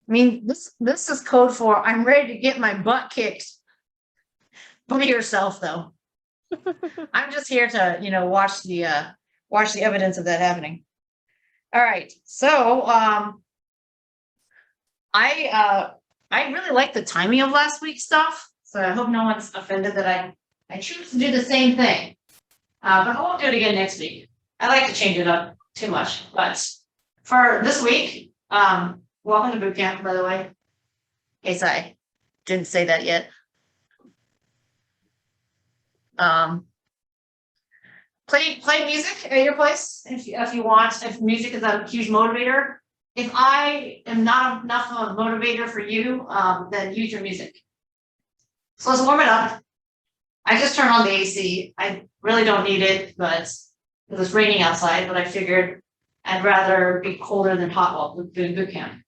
I mean, this is code for I'm ready to get my butt kicked by yourself, though. I'm just here to, watch the evidence of that happening. All right. So I really like the timing of last week's stuff. So I hope no one's offended that I choose to do the same thing. But I won't do it again next week. I like to change it up too much. But for this week, welcome to boot camp, by the way. In case I didn't say that yet. Play music at your place if you want. If music is a huge motivator. If I am not enough of a motivator for you, then use your music. So let's warm it up. I just turned on the AC. I really don't need it, but it was raining outside, but I figured I'd rather be colder than hot while doing boot camp.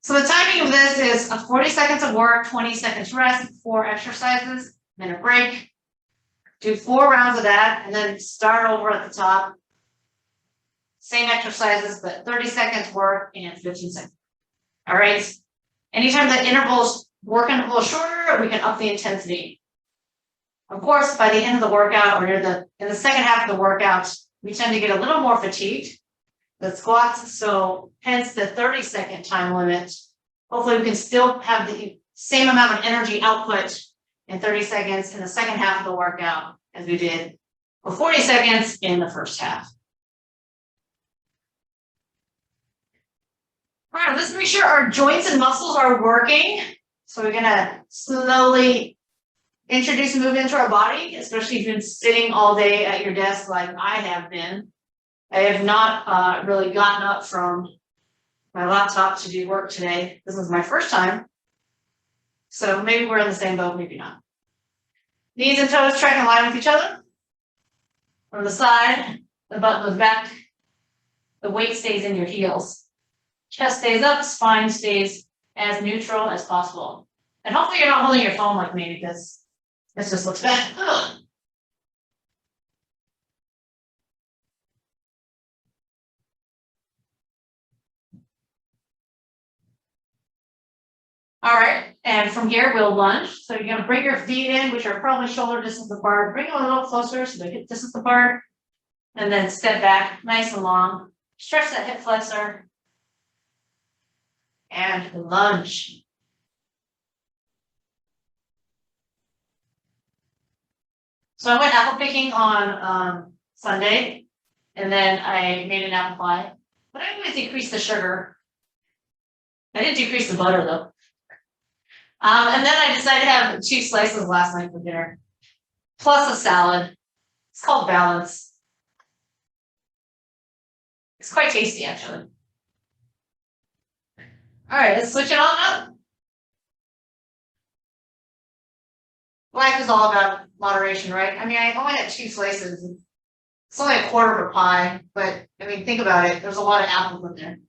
So the timing of this is 40 seconds of work, 20 seconds rest, 4 exercises, then a break. Do 4 rounds of that, and then start over at the top. Same exercises, but 30 seconds work and 15 seconds. All right. Anytime the interval's working a little shorter, we can up the intensity. Of course, by the end of the workout or in the second half of the workout, we tend to get a little more fatigued. The squats, so hence the 30-second time limit. Hopefully we can still have the same amount of energy output in 30 seconds in the second half of the workout as we did for 40 seconds in the first half. All right, let's make sure our joints and muscles are working. So we're gonna slowly introduce movement into our body, especially if you've been sitting all day at your desk like I have been. I have not really gotten up from my laptop to do work today. This is my first time. So maybe we're in the same boat, maybe not. Knees and toes track in line with each other. From the side, the butt goes back. The weight stays in your heels. Chest stays up, spine stays as neutral as possible. And hopefully you're not holding your phone like me because this just looks bad. Ugh. All right, and from here we'll lunge. So you're gonna bring your feet in, which are probably shoulder distance apart. Bring them a little closer so they're hip distance apart. And then step back nice and long. Stretch that hip flexor. And lunge. So I went apple picking on Sunday, and then I made an apple pie. But I always decrease the sugar. I didn't decrease the butter though. And then I decided to have 2 slices last night for dinner, plus a salad. It's called balance. It's quite tasty, actually. All right, let's switch it on up. Life is all about moderation, right? I mean, I only had 2 slices. It's only a quarter of a pie, but I mean, think about it. There's a lot of apples in there.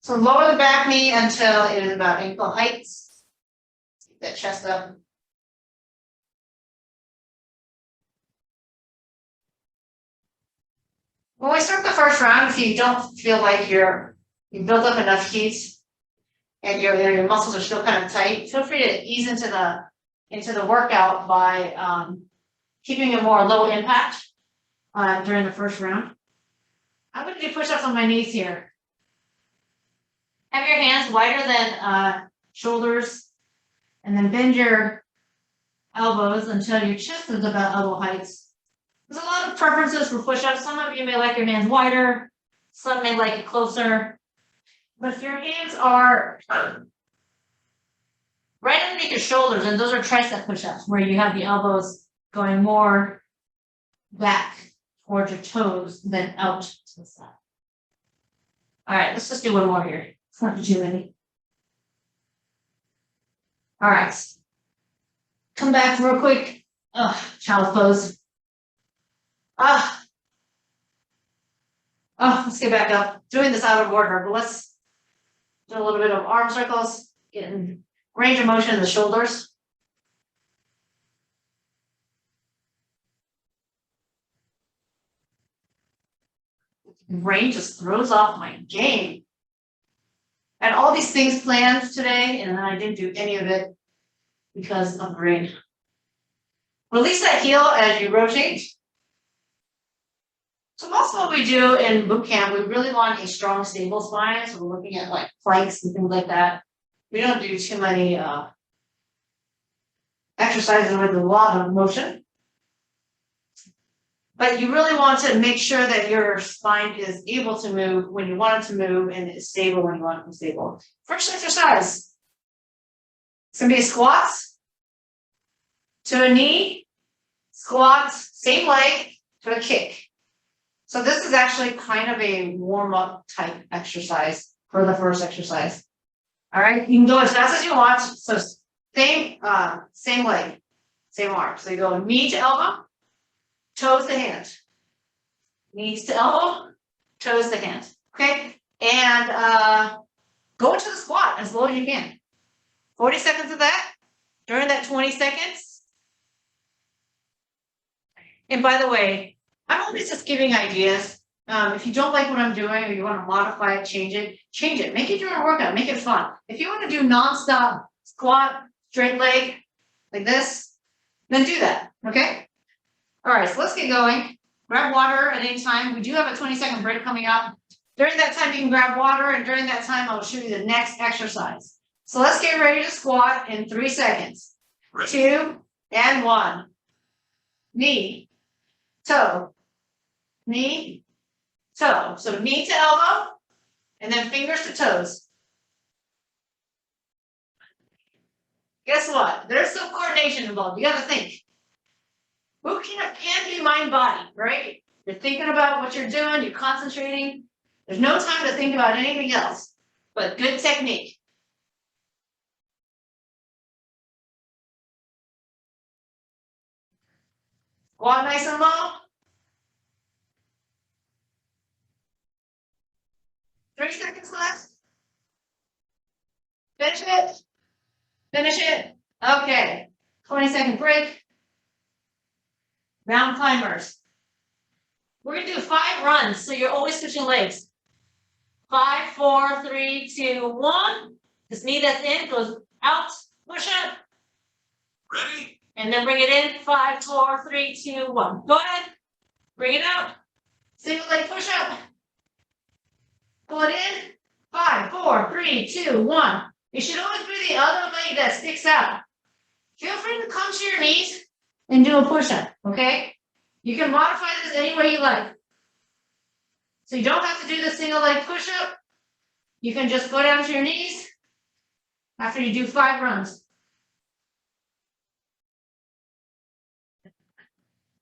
So lower the back knee until it is about ankle height. Keep that chest up. When we start the first round, if you don't feel like you've built up enough heat and your muscles are still kind of tight, feel free to ease into the workout by keeping it more low impact during the first round. I'm going to do push-ups on my knees here. Have your hands wider than shoulders, and then bend your elbows until your chest is about elbow height. There's a lot of preferences for push-ups. Some of you may like your hands wider, some may like it closer. But if your hands are right underneath your shoulders, and those are tricep push-ups, where you have the elbows going more back towards your toes than out to the side. All right, let's just do one more here. It's not too many. All right. Come back real quick. Child's pose. Let's get back up. Doing this out of order, but let's do a little bit of arm circles, getting range of motion in the shoulders. brain just throws off my game. I had all these things planned today, and then I didn't do any of it because of brain. Release that heel as you rotate. So most of what we do in boot camp, we really want a strong, stable spine. So we're looking at like planks and things like that. We don't do too many exercises with a lot of motion. But you really want to make sure that your spine is able to move when you want it to move and is stable when you want it to be stable. First exercise. It's going to be squats to a knee, squats, same leg to a kick. So this is actually kind of a warm-up type exercise for the first exercise. All right, you can go as fast as you want. So same leg, same arm. So you go knee to elbow, toes to hand. Knees to elbow, toes to hand. Okay, and go into the squat as low as you can. 40 seconds of that. During that 20 seconds. And by the way, I'm always just giving ideas. If you don't like what I'm doing or you want to modify it, change it. Make it during a workout. Make it fun. If you want to do nonstop squat, straight leg, like this, then do that. Okay? All right, so let's get going. Grab water at any time. We do have a 20-second break coming up. During that time, you can grab water, and during that time, I'll show you the next exercise. So let's get ready to squat in 3 seconds. 2 and 1. Knee, toe, knee, toe. So knee to elbow, and then fingers to toes. Guess what? There's some coordination involved. You got to think. Boot camp can be mind-body, right? You're thinking about what you're doing. You're concentrating. There's no time to think about anything else, but good technique. Squat nice and low. 3 seconds left. Finish it. Finish it. Okay. 20-second break. Round climbers. We're going to do 5 runs, so you're always switching legs. 5, 4, 3, 2, 1. This knee that's in goes out. Push up. Ready? And then bring it in. 5, 4, 3, 2, 1. Go ahead. Bring it out. Single leg push up. Pull it in. 5, 4, 3, 2, 1. It should always be the other leg that sticks out. Feel free to come to your knees and do a push-up, okay? You can modify this any way you like. So you don't have to do the single leg push-up. You can just go down to your knees after you do 5 runs.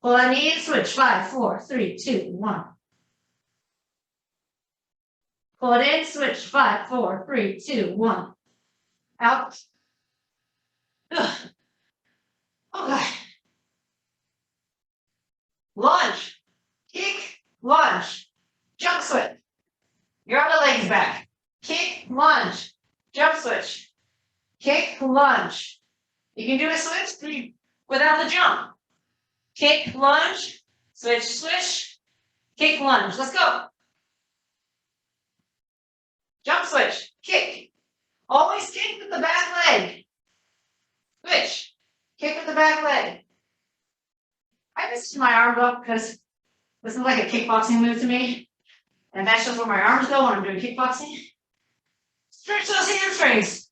Pull that knee and switch. 5, 4, 3, 2, 1. Pull it in, switch. 5, 4, 3, 2, 1. Out. Ugh. Oh, God. Lunge. Kick, lunge. Jump switch. Your other leg's back. Kick, lunge. Jump switch. Kick, lunge. You can do a switch without the jump. Kick, lunge. Switch, switch. Kick, lunge. Let's go. Jump switch. Kick. Always kick with the back leg. Switch. Kick with the back leg. I just my arm up because this is like a kickboxing move to me. And that's just where my arms go when I'm doing kickboxing. Stretch those hamstrings.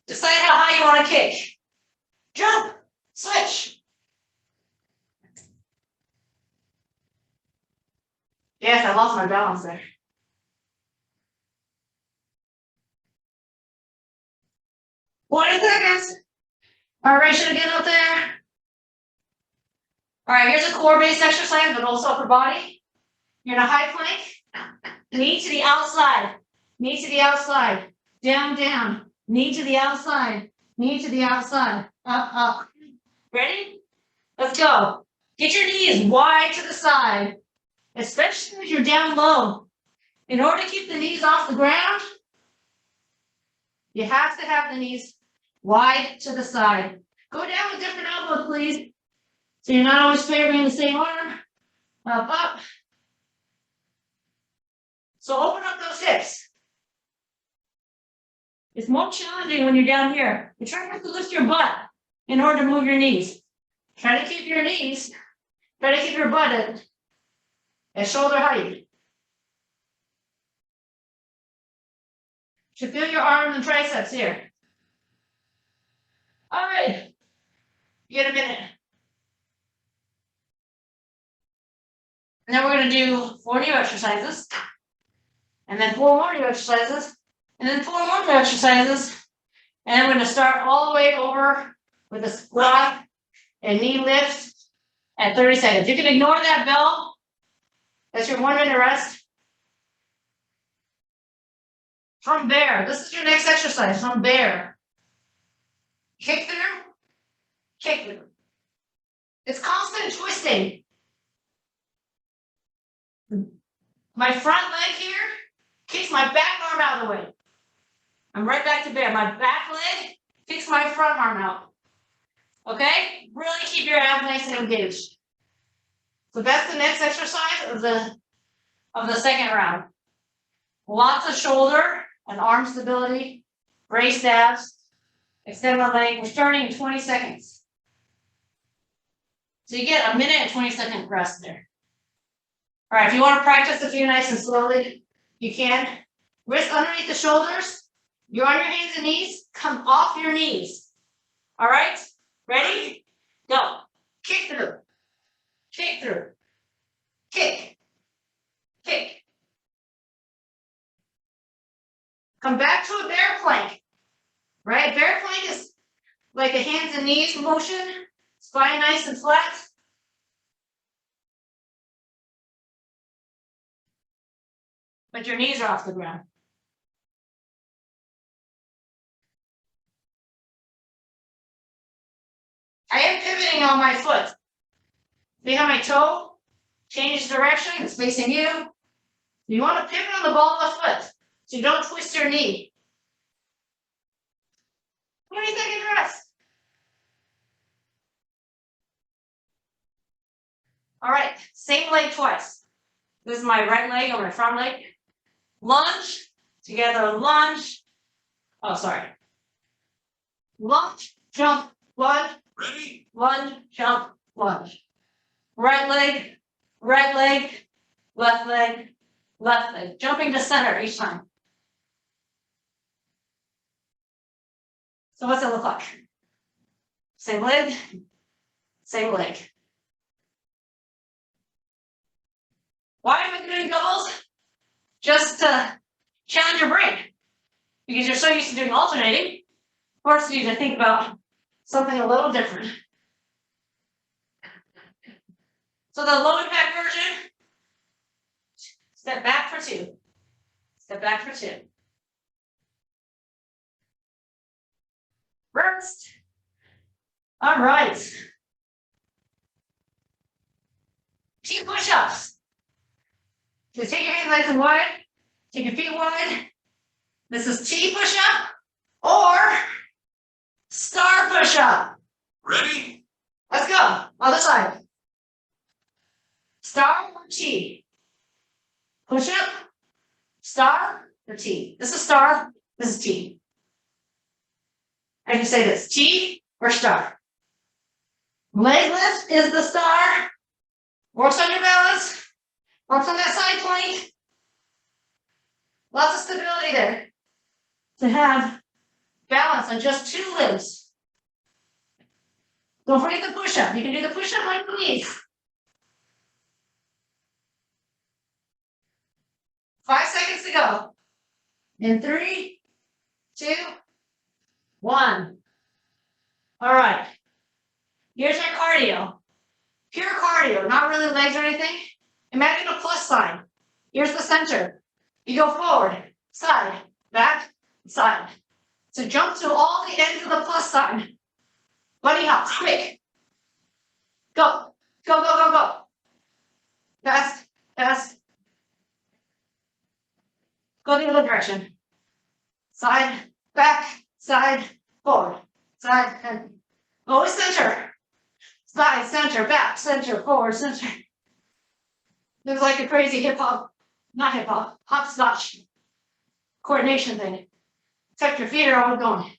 Decide how high you want to kick. Jump. Switch. Yes, I lost my balance there. What seconds. All right, should again up there. All right, here's a core-based exercise, but also upper body. You're in a high plank. Knee to the outside. Knee to the outside. Down, down. Knee to the outside. Knee to the outside. Up, up. Ready? Let's go. Get your knees wide to the side, especially if you're down low. In order to keep the knees off the ground, you have to have the knees wide to the side. Go down with different elbows, please. So you're not always favoring the same arm. Up, up. So open up those hips. It's more challenging when you're down here. You try not to lift your butt in order to move your knees. Try to keep your knees, try to keep your butt at shoulder height. You should feel your arms and triceps here. All right, you get a minute. And then we're going to do 4 new exercises, and then 4 more new exercises, and then 4 more new exercises. And then we're going to start all the way over with a squat and knee lift at 30 seconds. You can ignore that bell. That's your 1 minute rest. From bear. This is your next exercise. From bear. Kick through. Kick through. It's constant twisting. My front leg here kicks my back arm out of the way. I'm right back to bear. My back leg kicks my front arm out. Okay? Really keep your abs nice and engaged. So that's the next exercise of the second round. Lots of shoulder and arm stability, braced abs, extend my leg. We're starting in 20 seconds. So you get a minute and 20-second rest there. All right, if you want to practice a few nice and slowly, you can. Wrist underneath the shoulders. You're on your hands and knees. Come off your knees. All right? Ready? Go. Kick through. Kick through. Kick. Kick. Come back to a bear plank. Right? Bear plank is like a hands and knees motion. Spine nice and flat. But your knees are off the ground. I am pivoting on my foot. See how my toe changes direction? It's facing you. You want to pivot on the ball of the foot so you don't twist your knee. 20-second rest. All right, same leg twice. This is my right leg or my front leg. Lunge, together, lunge. Oh, sorry. Lunge, jump, lunge. Ready? Lunge, jump, lunge. Right leg, left leg, left leg. Jumping to center each time. So what's it look like? Same leg, same leg. Why am I doing doubles? Just to challenge your brain. Because you're so used to doing alternating, forces you to think about something a little different. So the low impact version, step back for 2. Step back for 2. Rest. All right. T push-ups. So take your hands nice and wide. Take your feet wide. This is T push-up or star push-up. Ready? Let's go. Other side. Star or T. Push-up. Star or T. This is star. This is T. I can say this. T or star. Leg lift is the star. Works on your balance. Works on that side plank. Lots of stability there. To have balance on just 2 limbs. Don't forget the push-up. You can do the push-up on your knees. 5 seconds to go. In 3, 2, 1. All right. Here's our cardio. Pure cardio, not really legs or anything. Imagine a plus sign. Here's the center. You go forward, side, back, side. So jump to all the ends of the plus sign. Bunny hops, quick. Go, go, go, go, go. Fast, fast. Go the other direction. Side, back, side, forward, side, and always center. Side, center, back, center, forward, center. Looks like a crazy hip hop not hip hop, hopscotch. Coordination thing. Except your feet are always going.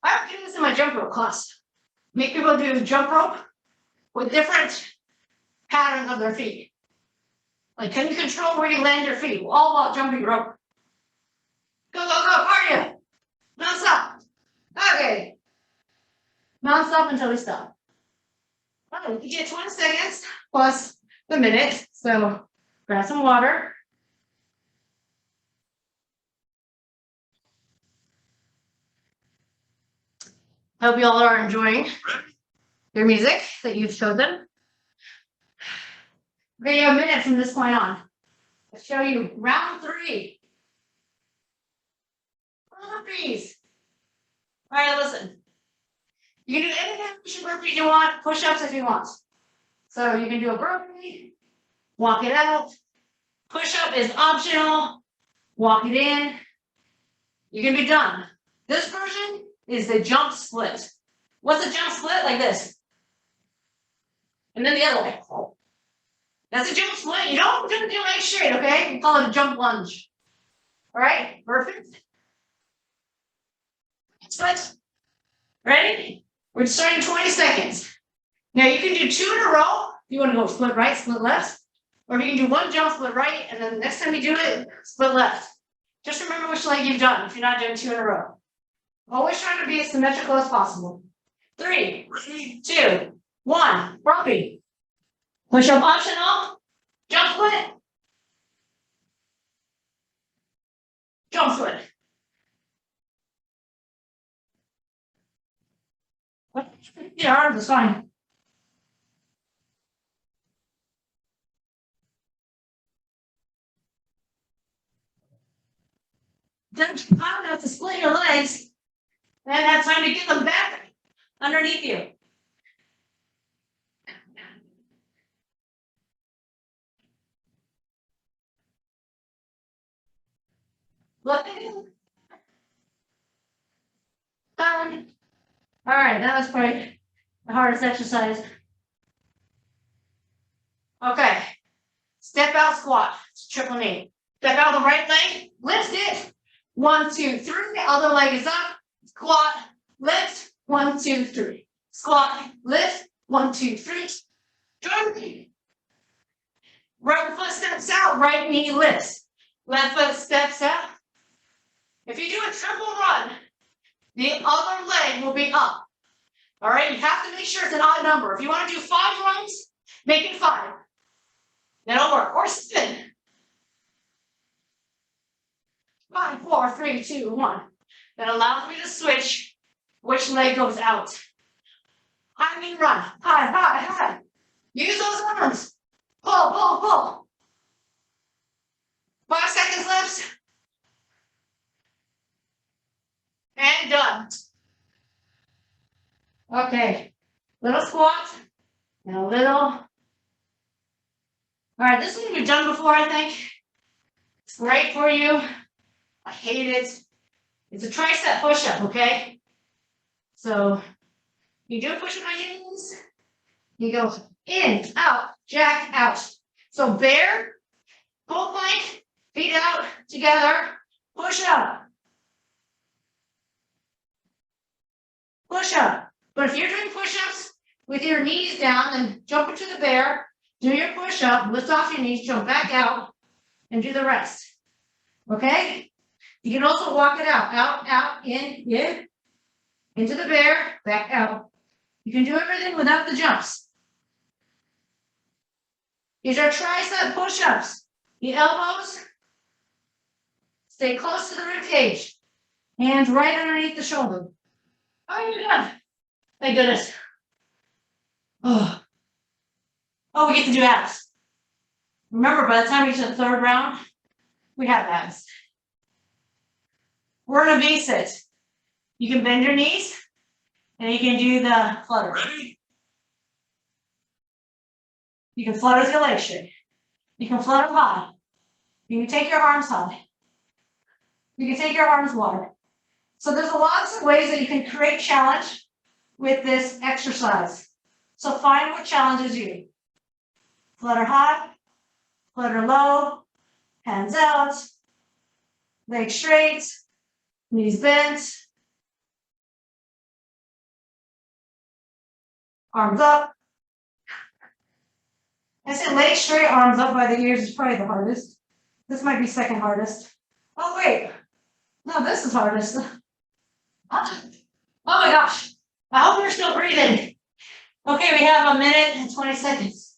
I do this in my jump rope class. Make people do jump rope with different patterns of their feet. Like, can you control where you land your feet? All about jumping rope. Go, go, go, cardio. Non-stop. Okay. Non-stop until we stop. Oh, you get 20 seconds plus the minute. So grab some water. Hope you all are enjoying your music that you've chosen. Okay, you have a minute from this point on. I'll show you round 3. Round 3s. All right, listen. You can do any burpee you want, push-ups if you want. So you can do a burpee, walk it out. Push-up is optional. Walk it in. You can be done. This version is the jump split. What's a jump split? Like this. And then the other way. That's a jump split. You don't do it like straight, okay? We call it a jump lunge. All right, perfect. Split. Ready? We're starting 20 seconds. Now you can do 2 in a row. If you want to go split right, split left. Or you can do 1 jump, split right, and then the next time you do it, split left. Just remember which leg you've done if you're not doing 2 in a row. Always trying to be as symmetrical as possible. 3, 2, 1, burpee. Push up optional. Jump split. Jump split. Your arms is fine. Then you have to split your legs and have time to get them back underneath you. Look at it. Done. All right, that was probably the hardest exercise. Okay. Step out squat. It's triple knee. Step out the right leg. Lift it. 1, 2, 3. Other leg is up. Squat. Lift. 1, 2, 3. Squat. Lift. 1, 2, 3. Join. Right foot steps out. Right knee lifts. Left foot steps out. If you do a triple run, the other leg will be up. All right, you have to make sure it's an odd number. If you want to do 5 runs, make it 5. That'll work. Or spin. 5, 4, 3, 2, 1. That allows me to switch which leg goes out. High knee run. High, high, high. Use those arms. Pull, pull, pull. 5 seconds left. And done. Okay. Little squat. And a little. All right, this one we've done before, I think. It's great for you. I hate it. It's a tricep push-up, okay? So you do push on your knees. You go in, out, jack, out. So bear, full plank, feet out together, push up. Push up. But if you're doing push-ups with your knees down, then jump into the bear, do your push-up, lift off your knees, jump back out, and do the rest. Okay? You can also walk it out, in, into the bear, back out. You can do everything without the jumps. These are tricep push-ups. The elbows stay close to the rib cage. Hands right underneath the shoulder. Oh, you're done. Thank goodness. Oh, we get to do abs. Remember, by the time we get to the 3rd round, we have abs. We're in a V-sit. You can bend your knees, and you can do the flutter. Ready? You can flutter with your legs straight. You can flutter high. You can take your arms high. You can take your arms wide. So there's lots of ways that you can create challenge with this exercise. So find what challenges you. Flutter high, flutter low, Hands out, legs straight, knees bent, arms up. I said legs straight, arms up by the ears is probably the hardest. This might be second hardest. Oh wait, no, this is hardest. Oh my gosh, I hope you're still breathing. Okay, we have 1 minute and 20 seconds.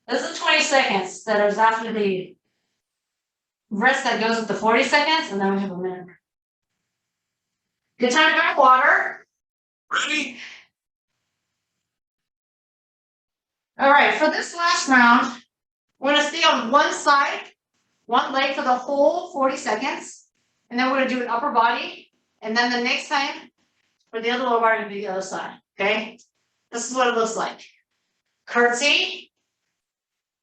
This is 20 seconds that is after the rest that goes with the 40 seconds, and then we have 1 minute. Good time to drink water. Ready? All right, for this last round, we're gonna stay on one side, one leg for the whole 40 seconds, and then we're gonna do an upper body, and then the next time, for the other lower body, to be the other side, okay? This is what it looks like. Curtsy,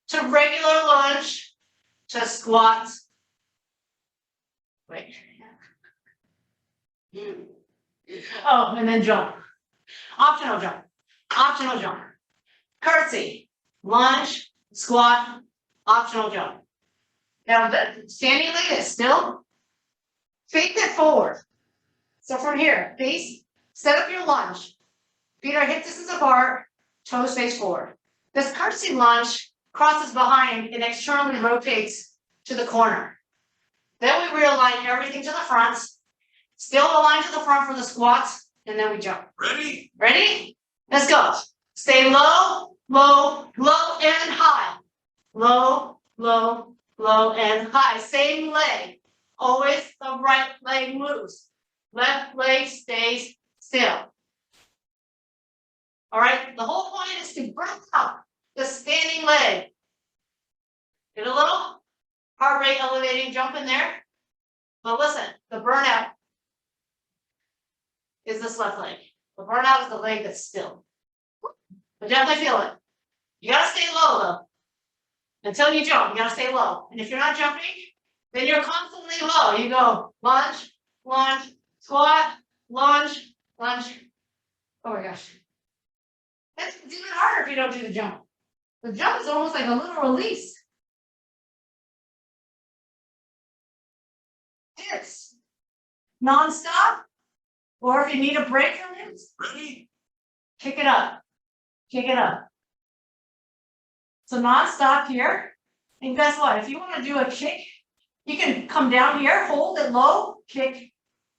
to regular lunge, to squat. Wait. Oh, and then jump. Optional jump. Optional jump. Curtsy, lunge, squat, optional jump. Now, the standing like this, still, face it forward. So from here, face, set up your lunge. Feet are hip distance apart, toes face forward. This curtsy lunge crosses behind and externally rotates to the corner. Then we realign everything to the front, still align to the front for the squats, and then we jump. Ready? Ready? Let's go. Stay low, low, low, and high. Low, low, low, and high. Same leg. Always the right leg moves. Left leg stays still. All right, the whole point is to break out the standing leg. Get a little heart rate elevating jump in there. But listen, the burnout is this left leg. The burnout is the leg that's still. But definitely feel it. You gotta stay low though. Until you jump, you gotta stay low. And if you're not jumping, then you're constantly low. You go lunge, lunge, squat, lunge, lunge. Oh my gosh. It's even harder if you don't do the jump. The jump is almost like a little release. Dips. Non-stop. Or if you need a break from it, ready? Kick it up. Kick it up. So non-stop here. And guess what? If you want to do a kick, you can come down here, hold it low, kick,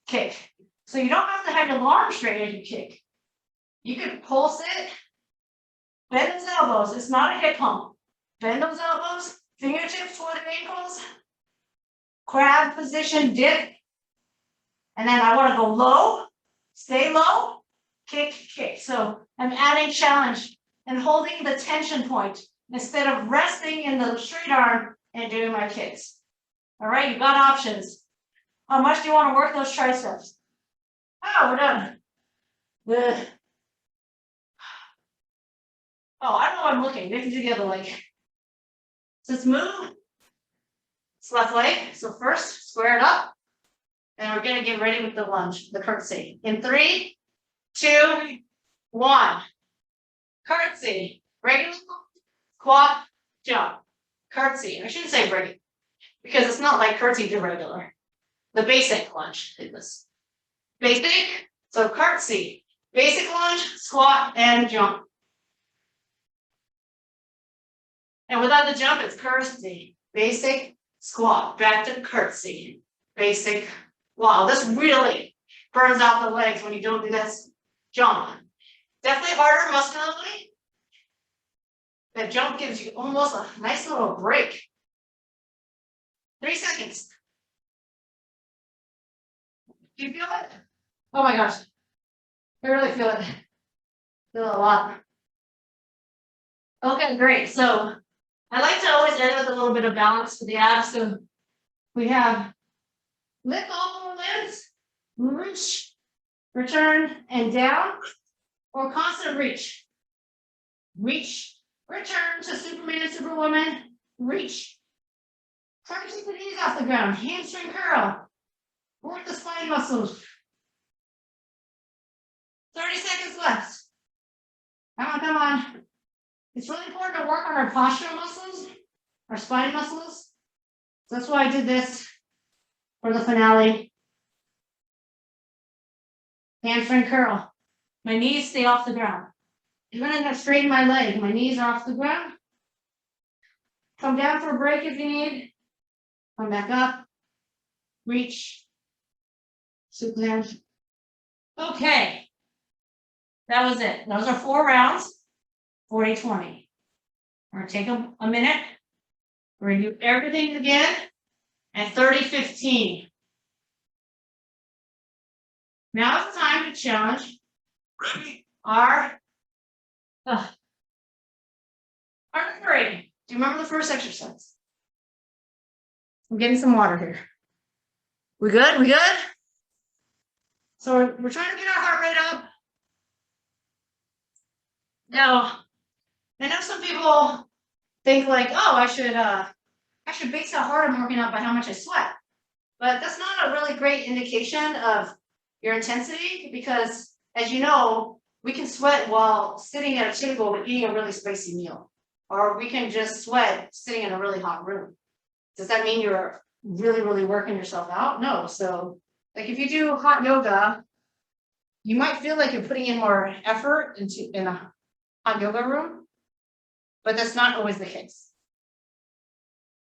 kick. So you don't have to have your arms straight as you kick. You can pulse it, bend those elbows. It's not a hip hump. Bend those elbows, fingertips toward the ankles, crab position, dip. And then I want to go low, stay low, kick, kick. So I'm adding challenge and holding the tension point instead of resting in the straight arm and doing my kicks. All right, you've got options. How much do you want to work those triceps? Oh, we're done. Ugh. Oh, I know I'm looking. Maybe do the other leg. So let's move. It's left leg. So first, square it up. And we're going to get ready with the lunge, the curtsy. In 3, 2, 1. Curtsy. Regular, squat, jump. Curtsy. I shouldn't say regular, because it's not like curtsy to regular. The basic lunge is this. Basic, so curtsy. Basic lunge, squat, and jump. And without the jump, it's curtsy. Basic, squat, back to curtsy. Basic. Wow, this really burns out the legs when you don't do this jump. Definitely harder muscularly. That jump gives you almost a nice little break. 3 seconds. Do you feel it? Oh my gosh. I really feel it. Feel it a lot. Okay, great. So I like to always end with a little bit of balance for the abs. So we have lift all four limbs, reach, return, and down, or constant reach. Reach, return to Superman, Superwoman, reach. Try to keep the knees off the ground, hamstring curl. Work the spine muscles. 30 seconds left. Come on, come on. It's really important to work on our postural muscles our spine muscles. So that's why I did this for the finale. Hamstring curl. My knees stay off the ground. Even if I straighten my leg, my knees are off the ground. Come down for a break if you need. Come back up. Reach. Super. Okay. That was it. Those are 4 rounds. 40-20. We're going to take a minute. We're going to do everything again. And 30-15. Now it's time to challenge our memory. Do you remember the first exercise? I'm getting some water here. We good? We good? So we're trying to get our heart rate up. Now, I know some people think like, oh, I should base how hard I'm working out by how much I sweat. But that's not a really great indication of your intensity because, as you know, we can sweat while sitting at a table but eating a really spicy meal. Or we can just sweat sitting in a really hot room. Does that mean you're really, really working yourself out? No. So, like if you do hot yoga, you might feel like you're putting in more effort in a hot yoga room, but that's not always the case.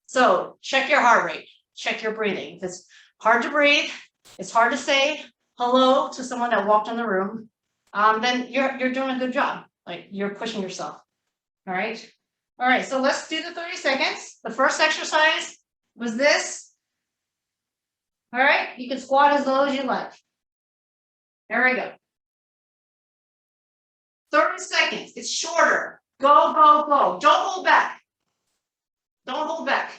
So check your heart rate, check your breathing. If it's hard to breathe, it's hard to say hello to someone that walked in the room, then you're doing a good job. Like you're pushing yourself. All right. All right. So let's do the 30 seconds. The first exercise was this. All right. You can squat as low as you like. There we go. 30 seconds. It's shorter. Go, go, go. Don't hold back. Don't hold back.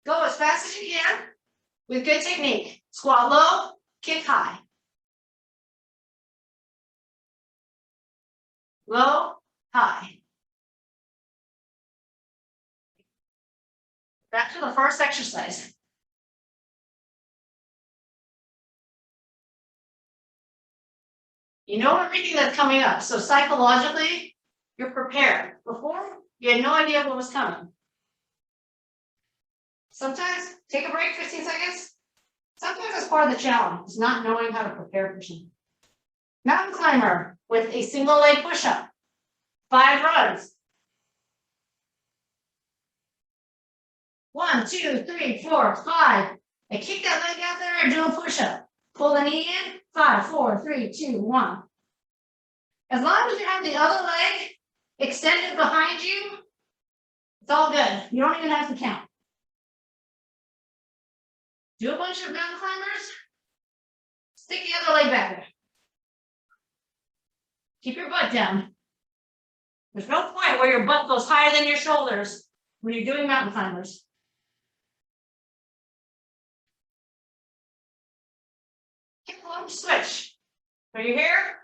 Go as fast as you can with good technique. Squat low, kick high. Low, high. Back to the first exercise. You know everything that's coming up. So psychologically, you're prepared. Before, you had no idea what was coming. Sometimes take a break, 15 seconds. Sometimes that's part of the challenge, is not knowing how to prepare for something. Mountain climber with a single leg push-up. 5 runs. 1, 2, 3, 4, 5. And kick that leg out there and do a push-up. Pull the knee in. 5, 4, 3, 2, 1. As long as you have the other leg extended behind you, it's all good. You don't even have to count. Do a bunch of mountain climbers. Stick the other leg back there. Keep your butt down. There's no point where your butt goes higher than your shoulders when you're doing mountain climbers. Kick, lunge, switch. Are you here?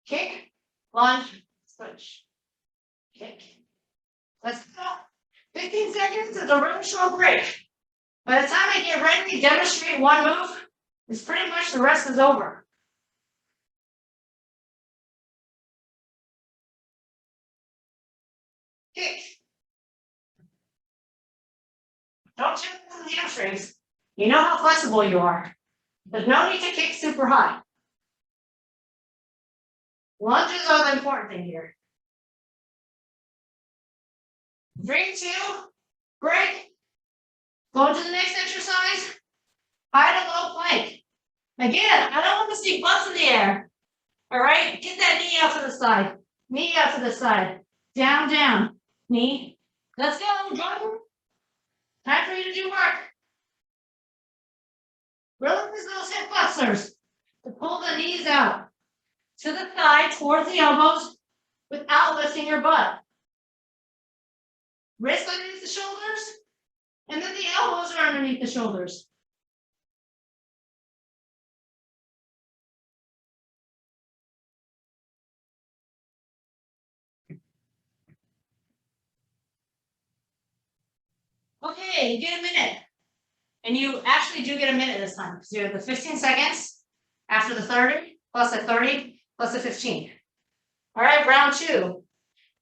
Kick, lunge, switch. Kick. Let's go. 15 seconds is a really short break. By the time I get ready to demonstrate one move, it's pretty much the rest is over. Kick. Don't check the hamstrings. You know how flexible you are. There's no need to kick super high. Lunges are the important thing here. 3, 2, break. Go to the next exercise. High to low plank. Again, I don't want to see butts in the air. All right, get that knee out to the side. Knee out to the side. Down, down. Knee. Let's go, Jordan. Time for you to do work. Release those hip flexors to pull the knees out to the side towards the elbows without lifting your butt. Wrists underneath the shoulders, and then the elbows are underneath the shoulders. Okay, you get a minute. And you actually do get a minute this time because you have the 15 seconds after the 30, plus the 30, plus the 15. All right, round 2.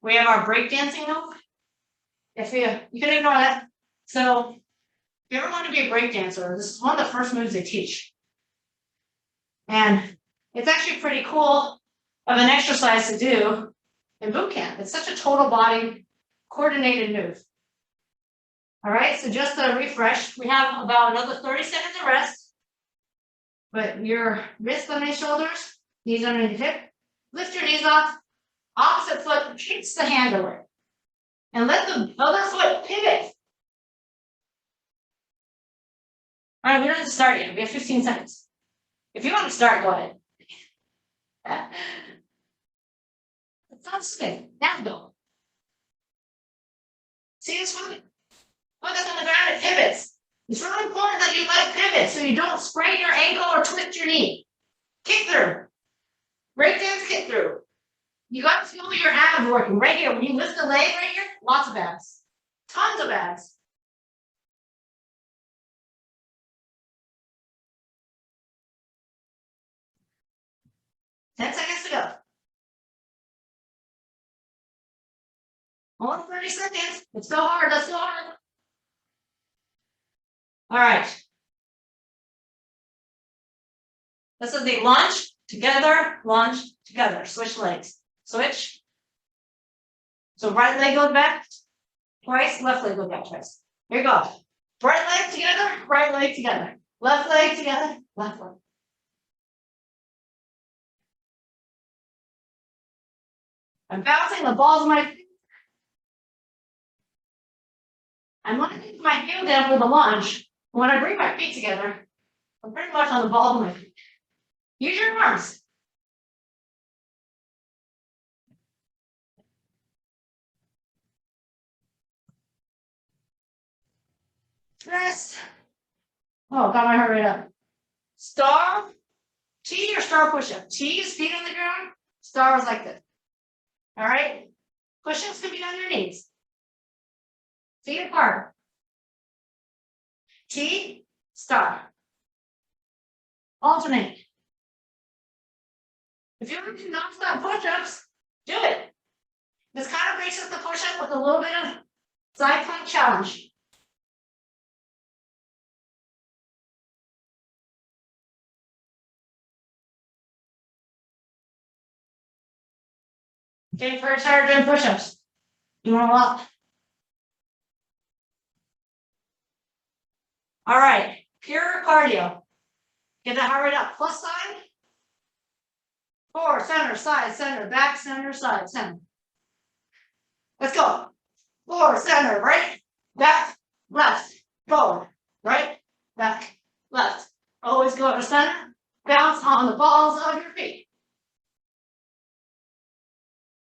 We have our breakdancing move. If you can ignore that. So if you ever want to be a break dancer, this is one of the first moves they teach. And it's actually pretty cool of an exercise to do in boot camp. It's such a total body coordinated move. All right, so just to refresh, we have about another 30 seconds of rest. But your wrists on your shoulders, knees underneath the hip. Lift your knees off. Opposite foot kicks the hand away. And let the other foot pivot. All right, we don't have to start yet. We have 15 seconds. If you want to start, go ahead. It sounds good. Now go. See this one? Put this on the ground, it pivots. It's really important that you let pivot so you don't sprain your ankle or twist your knee. Kick through. Breakdance kick through. You got to feel your abs working right here. When you lift the leg right here, lots of abs. Tons of abs. Ten seconds to go. Only 30 seconds. It's so hard. Let's go hard. All right. This is the lunge, together. Switch legs. Switch. So right leg goes back twice, left leg goes back twice. Here you go. Right leg together, right leg together. Left leg together, left leg. I'm bouncing the balls of my feet. I'm letting my heel down for the lunge. When I bring my feet together, I'm pretty much on the ball of my feet. Use your arms. Press. Oh, got my heart rate up. Star. T or star push-up. T is feet on the ground. Star is like this. All right. Push-ups can be on your knees. Feet apart. T, star. Alternate. If you want to do non-stop push-ups, do it. This kind of breaks up the push-up with a little bit of side plank challenge. Okay, first start doing push-ups. You want a lot. All right, pure cardio. Get that heart rate up. Plus side. 4, center, side, center, back, center, side, center. Let's go. 4, center, right, back, left, forward, right, back, left. Always go to center. Bounce on the balls of your feet.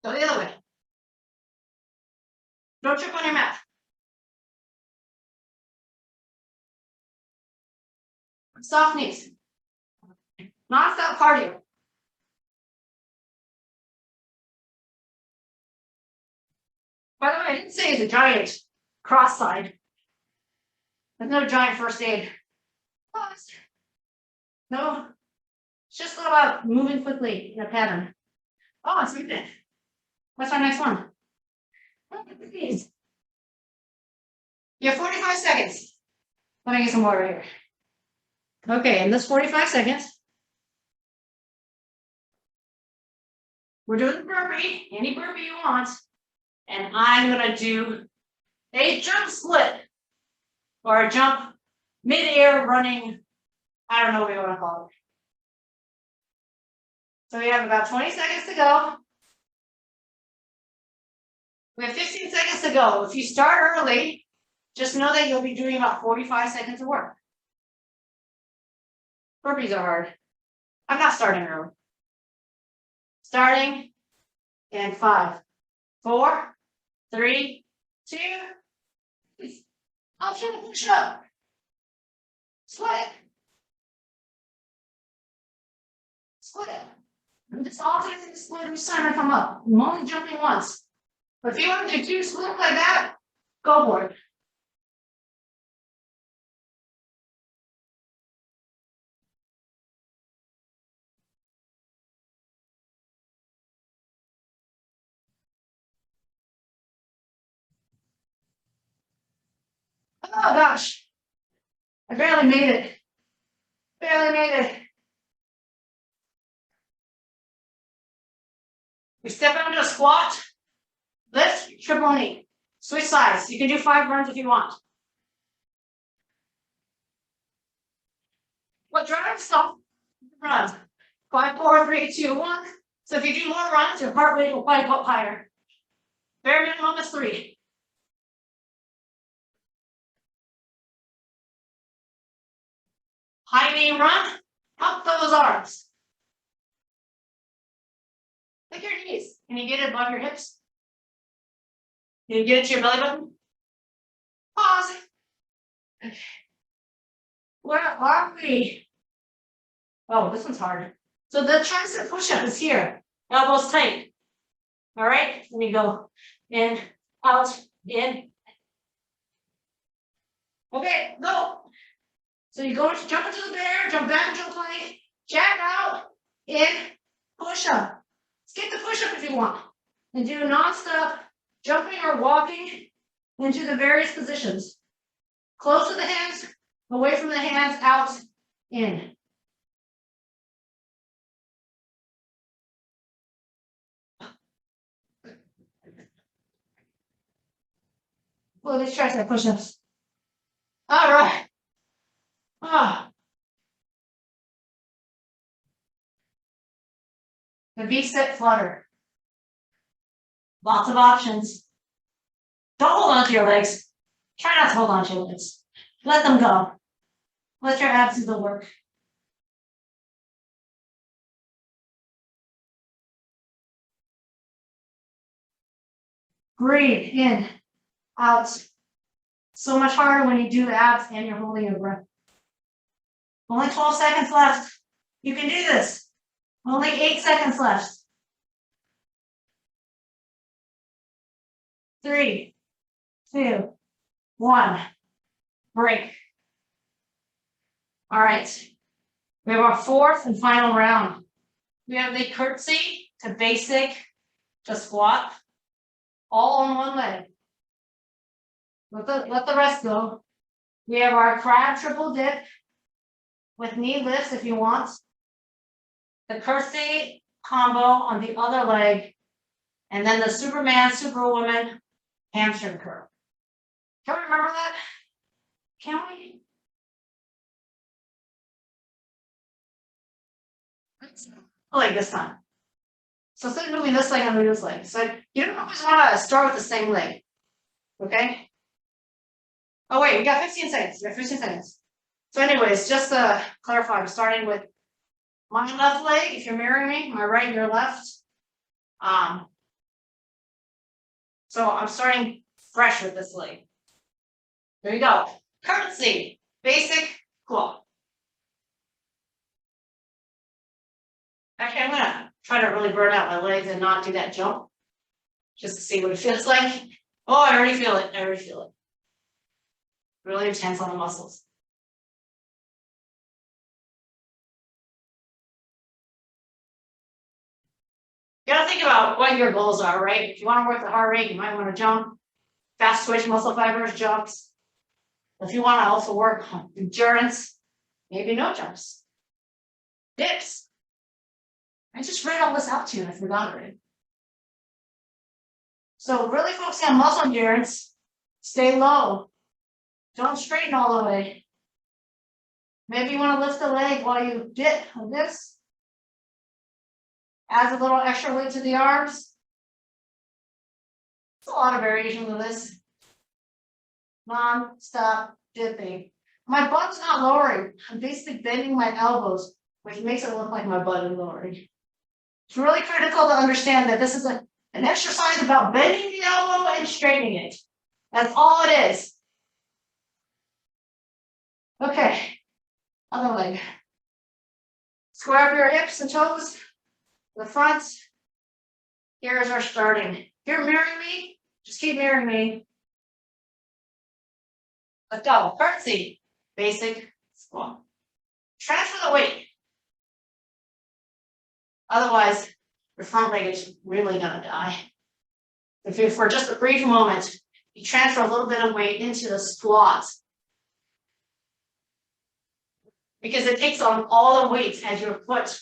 Go the other way. Don't trip on your mat. Soft knees. Non-stop cardio. By the way, I didn't say it's a giant cross side. There's no giant first aid. No, it's just all about moving quickly in a pattern. Oh, it's moving. What's our next one? You have 45 seconds. Let me get some water here. Okay, in this 45 seconds, we're doing the burpee, any burpee you want, and I'm gonna do a jump split or a jump mid-air running. I don't know what you want to call it. So we have about 20 seconds to go. We have 15 seconds to go. If you start early, just know that you'll be doing about 45 seconds of work. Burpees are hard. I'm not starting early. Starting in 5, 4, 3, 2. Option push up. Split. Split. I'm just alternating the split every time I come up. I'm only jumping once. But if you want to do 2 splits like that, go for it. Oh gosh. I barely made it. Barely made it. We step into a squat, lift, triple knee. Switch sides. You can do 5 runs if you want. What drives some runs? 5, 4, 3, 2, 1. So if you do more runs, your heart rate will probably go up higher. Bare minimum is 3. High knee run, up those arms. Look at your knees. Can you get it above your hips? Can you get it to your belly button? Pause. Where are we? Oh, this one's hard. So the tricep push-up is here. Elbows tight. All right, let me go in, out, in. Okay, go. So you go to jump into the bear, jump back into the plank, jack out, in, push up. Skip the push up if you want. And do non-stop jumping or walking into the various positions. Close to the hands, away from the hands, out, in. Well, these tricep push-ups. All right. The V-sit flutter. Lots of options. Don't hold on to your legs. Try not to hold on to your legs. Let them go. Let your abs do the work. Breathe in, out. So much harder when you do the abs and you're holding your breath. Only 12 seconds left. You can do this. Only 8 seconds left. 3, 2, 1. Break. All right. We have our 4th and final round. We have the curtsy to basic to squat, all on one leg. Let the rest go. We have our crab triple dip with knee lifts if you want. The curtsy combo on the other leg, and then the Superman, Superwoman hamstring curl. Can we remember that? Can we? Like this time. So instead of moving this leg, I'm moving this leg. So you don't always want to start with the same leg. Okay? Oh wait, we got 15 seconds. We got 15 seconds. So anyways, just to clarify, I'm starting with my left leg, if you're mirroring me, my right, your left. So I'm starting fresh with this leg. There you go. Curtsy, basic, cool. Actually, I'm gonna try to really burn out my legs and not do that jump, just to see what it feels like. Oh, I already feel it. I already feel it. Really tense on the muscles. You gotta think about what your goals are, right? If you want to work the heart rate, you might want to jump. Fast twitch muscle fibers, jumps. If you want to also work endurance, maybe no jumps. Dips. I just read all this out to you and I forgot it. So really focusing on muscle endurance. Stay low. Don't straighten all the way. Maybe you want to lift the leg while you dip like this. Adds a little extra weight to the arms. There's a lot of variation with this. Non-stop dipping. My butt's not lowering. I'm basically bending my elbows, which makes it look like my butt is lowering. It's really critical to understand that this is an exercise about bending the elbow and straightening it. That's all it is. Okay, other leg. Square up your hips and toes. The front. Here's our starting. If you're mirroring me, just keep mirroring me. Let's go. Curtsy. Basic squat. Transfer the weight. Otherwise, your front leg is really gonna die. If for just a brief moment, you transfer a little bit of weight into the squats. Because it takes on all the weight as your foot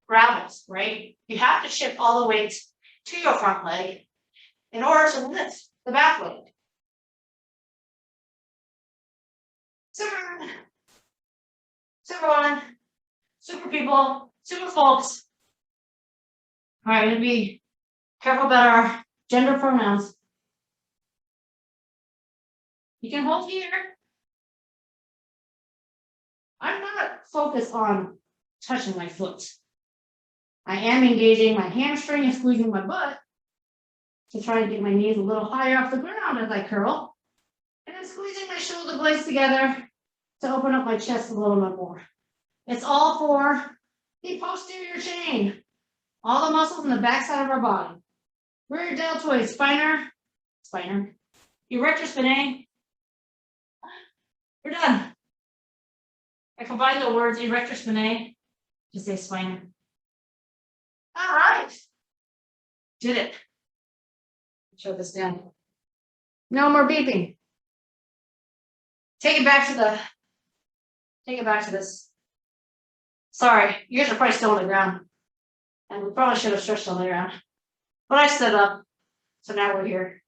gravels, right? You have to shift all the weight to your front leg in order to lift the back leg. Super super people, super folks. All right, be careful about our gender pronouns. You can hold here. I'm not focused on touching my foot. I am engaging my hamstring and squeezing my butt to try to get my knees a little higher off the ground as I curl. And then squeezing my shoulder blades together to open up my chest a little bit more. It's all for the posterior chain. All the muscles in the backside of our body. Rear deltoid, spiner, erector spinae. We're done. I combine the words erector spinae to say spiner. All right. Did it. Show this down. No more beeping. Take it back to this. Sorry, you guys are probably still on the ground. And we probably should have stretched on the ground. But I stood up. So now we're here.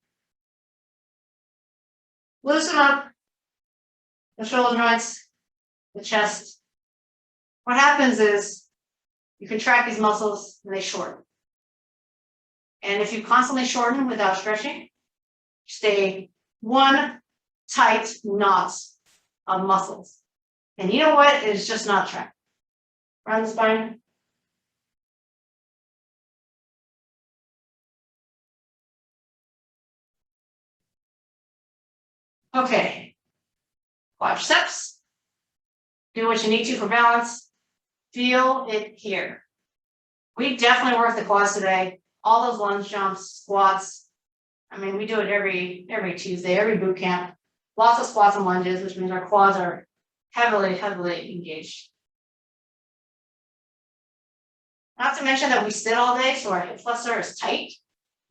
Loosen up the shoulder joints, the chest. What happens is you contract these muscles and they shorten. And if you constantly shorten without stretching, stay one tight knot of muscles. And you know what? It's just not tracked. Around the spine. Okay. Quadriceps. Do what you need to for balance. Feel it here. We definitely work the quads today. All those lunge jumps, squats. I mean, we do it every Tuesday, every boot camp. Lots of squats and lunges, which means our quads are heavily engaged. Not to mention that we sit all day, so our hip flexor is tight,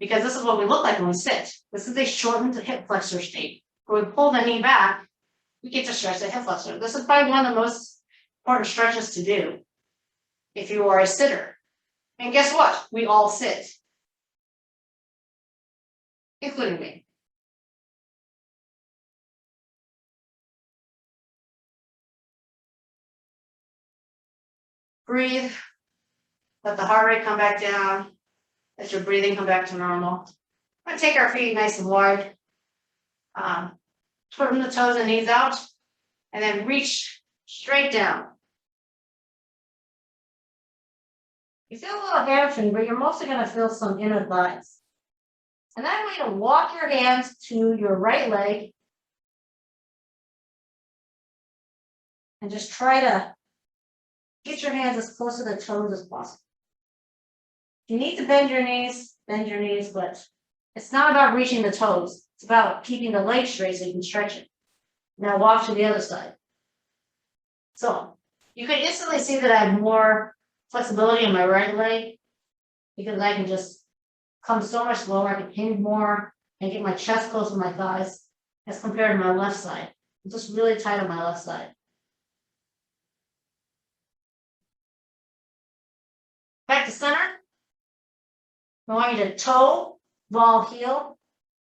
because this is what we look like when we sit. This is a shortened hip flexor state. When we pull the knee back, we get to stretch the hip flexor. This is probably one of the most important stretches to do if you are a sitter. And guess what? We all sit, including me. Breathe. Let the heart rate come back down. Let your breathing come back to normal. We're going to take our feet nice and wide. Turn the toes and knees out. And then reach straight down. You feel a little hamstring, but you're mostly going to feel some inner thighs. And then I want you to walk your hands to your right leg. And just try to get your hands as close to the toes as possible. If you need to bend your knees, but it's not about reaching the toes. It's about keeping the leg straight so you can stretch it. Now walk to the other side. So you can instantly see that I have more flexibility in my right leg because I can just come so much lower. I can hinge more and get my chest close to my thighs as compared to my left side. I'm just really tight on my left side. Back to center. I want you to toe, ball, heel,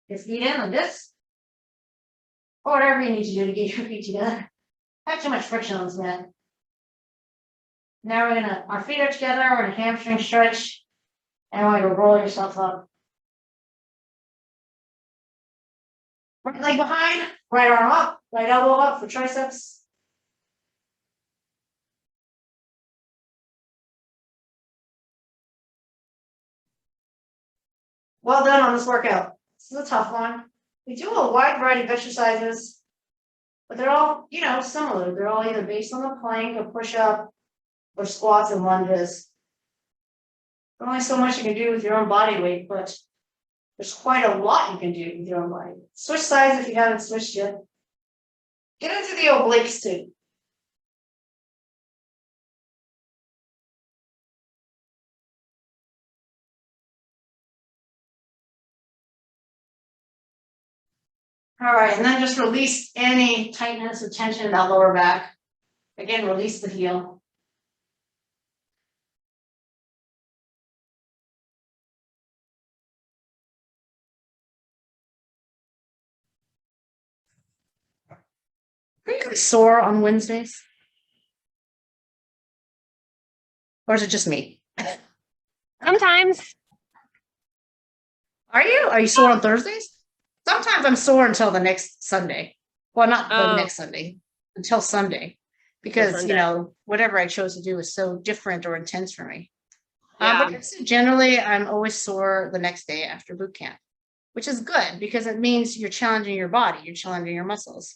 your feet in like this. Or whatever you need to do to get your feet together. I have too much friction on this mat. Now our feet are together, we're in a hamstring stretch, and I want you to roll yourself up. Right leg behind, right arm up, right elbow up for triceps. Well done on this workout. This is a tough one. We do a wide variety of exercises, but they're all, similar. They're all either based on the plank or push-up or squats and lunges. There's only so much you can do with your own body weight, but there's quite a lot you can do with your own body weight. Switch sides if you haven't switched yet. Get into the obliques too. All right, and then just release any tightness or tension in that lower back. Again, release the heel. Are you sore on Wednesdays? Or is it just me? Sometimes. Are you? Are you sore on Thursdays? Sometimes I'm sore until the next Sunday. Well, not the Oh. next Sunday, until Sunday. Because, Sunday. whatever I chose to do is so different or intense for me. Yeah. But generally, I'm always sore the next day after boot camp, which is good because it means you're challenging your body, you're challenging your muscles.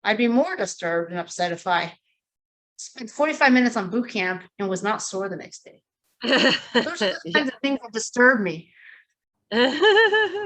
I'd be more disturbed and upset if I spent 45 minutes on boot camp and was not sore the next day. Those are the kinds of things that disturb me.